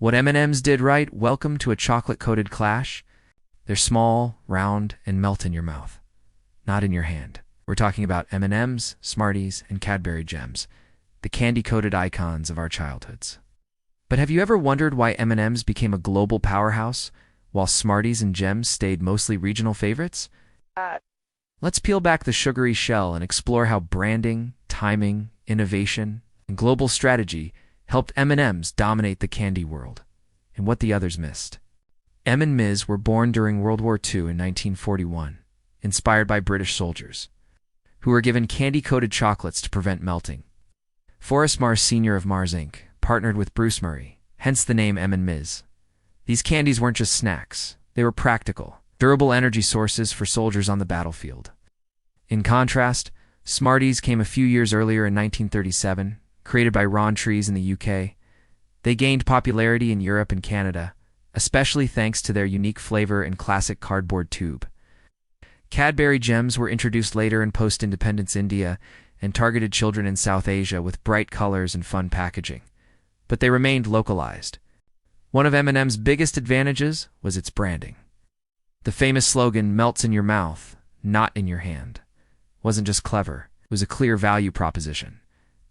What M&Ms did right, welcome to a chocolate-coated clash. They're small, round, and melt in your mouth, not in your hand. We're talking about M&Ms, Smarties, and Cadbury Gems, the candy-coated icons of our childhoods. But have you ever wondered why M&Ms became a global powerhouse, while Smarties and Gems stayed mostly regional favorites? Let's peel back the sugary shell and explore how branding, timing, innovation, and global strategy helped M&Ms dominate the candy world, and what the others missed. M&Ms were born during World War II in 1941, inspired by British soldiers, who were given candy-coated chocolates to prevent melting. Forrest Mars Sr. of Mars Inc. partnered with Bruce Murray, hence the name M&Ms. These candies weren't just snacks, they were practical, durable energy sources for soldiers on the battlefield. In contrast, Smarties came a few years earlier in 1937, created by Ron Trees in the UK. They gained popularity in Europe and Canada, especially thanks to their unique flavor and classic cardboard tube. Cadbury Gems were introduced later in post-independence India and targeted children in South Asia with bright colors and fun packaging, but they remained localized. One of M&M's biggest advantages was its branding. The famous slogan, "Melts in your mouth, not in your hand," wasn't just clever, it was a clear value proposition.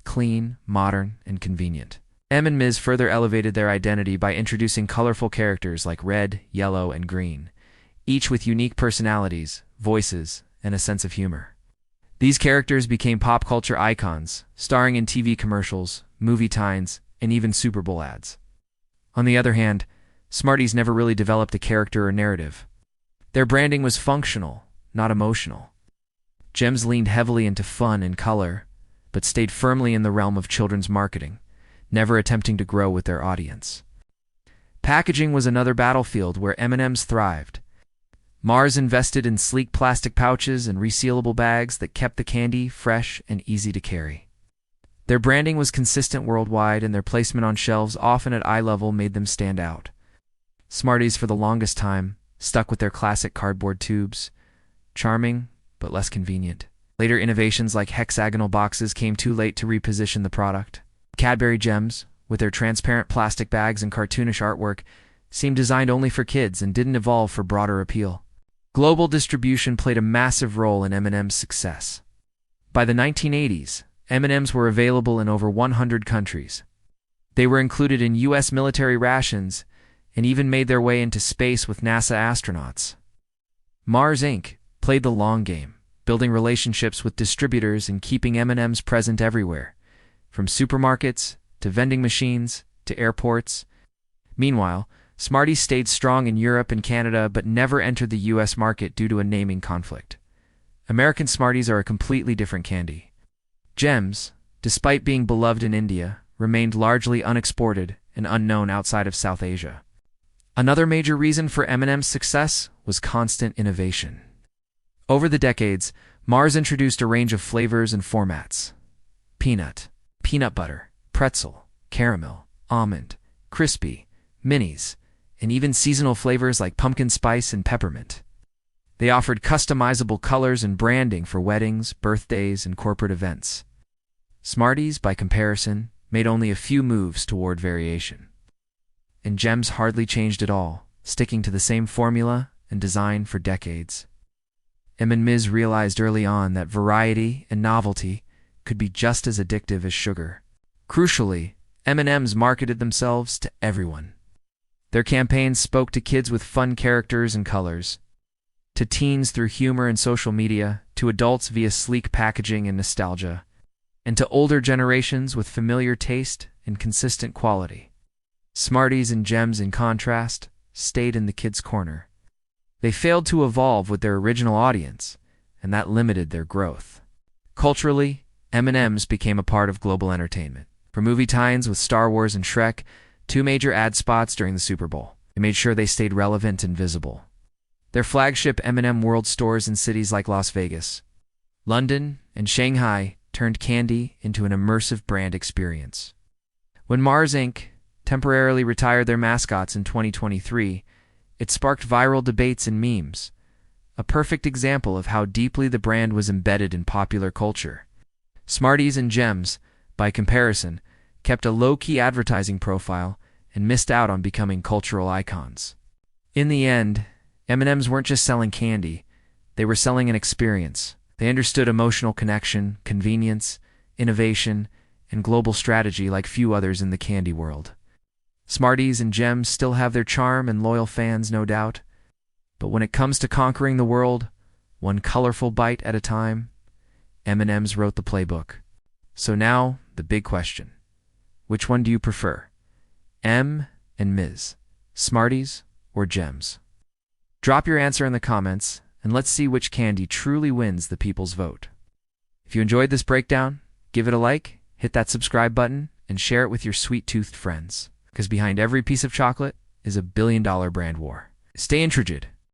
Clean, modern, and convenient. M&Ms further elevated their identity by introducing colorful characters like red, yellow, and green, each with unique personalities, voices, and a sense of humor. These characters became pop culture icons, starring in TV commercials, movie tie-ins, and even Super Bowl ads. On the other hand, Smarties never really developed a character or narrative. Their branding was functional, not emotional. Gems leaned heavily into fun and color, but stayed firmly in the realm of children's marketing, never attempting to grow with their audience. Packaging was another battlefield where M&Ms thrived. Mars invested in sleek plastic pouches and resealable bags that kept the candy fresh and easy to carry. Their branding was consistent worldwide, and their placement on shelves, often at eye level, made them stand out. Smarties, for the longest time, stuck with their classic cardboard tubes, charming but less convenient. Later innovations like hexagonal boxes came too late to reposition the product. Cadbury Gems, with their transparent plastic bags and cartoonish artwork, seemed designed only for kids and didn't evolve for broader appeal. Global distribution played a massive role in M&M's success. By the 1980s, M&Ms were available in over 100 countries. They were included in U.S. military rations and even made their way into space with NASA astronauts. Mars Inc. played the long game, building relationships with distributors and keeping M&Ms present everywhere, from supermarkets to vending machines to airports. Meanwhile, Smarties stayed strong in Europe and Canada but never entered the U.S. market due to a naming conflict. American Smarties are a completely different candy. Gems, despite being beloved in India, remained largely unexported and unknown outside of South Asia. Another major reason for M&M's success was constant innovation. Over the decades, Mars introduced a range of flavors and formats: peanut, peanut butter, pretzel, caramel, almond, crispy, minis, and even seasonal flavors like pumpkin spice and peppermint. They offered customizable colors and branding for weddings, birthdays, and corporate events. Smarties, by comparison, made only a few moves toward variation. And Gems hardly changed at all, sticking to the same formula and design for decades. M&Ms realized early on that variety and novelty could be just as addictive as sugar. Crucially, M&Ms marketed themselves to everyone. Their campaigns spoke to kids with fun characters and colors, to teens through humor and social media, to adults via sleek packaging and nostalgia, and to older generations with familiar taste and consistent quality. Smarties and Gems, in contrast, stayed in the kids' corner. They failed to evolve with their original audience, and that limited their growth. Culturally, M&Ms became a part of global entertainment. From movie tie-ins with Star Wars and Shrek, to major ad spots during the Super Bowl, they made sure they stayed relevant and visible. Their flagship M&M World stores in cities like Las Vegas, London, and Shanghai turned candy into an immersive brand experience. When Mars Inc. temporarily retired their mascots in 2023, it sparked viral debates and memes, a perfect example of how deeply the brand was embedded in popular culture. Smarties and Gems, by comparison, kept a low-key advertising profile and missed out on becoming cultural icons. In the end, M&Ms weren't just selling candy, they were selling an experience. They understood emotional connection, convenience, innovation, and global strategy like few others in the candy world. Smarties and Gems still have their charm and loyal fans, no doubt. But when it comes to conquering the world, one colorful bite at a time, M&Ms wrote the playbook. So now, the big question. Which one do you prefer? M&Ms, Smarties, or Gems? Drop your answer in the comments, and let's see which candy truly wins the people's vote. If you enjoyed this breakdown, give it a like, hit that subscribe button, and share it with your sweet-toothed friends. Because behind every piece of chocolate is a billion-dollar brand war. Stay intrigued.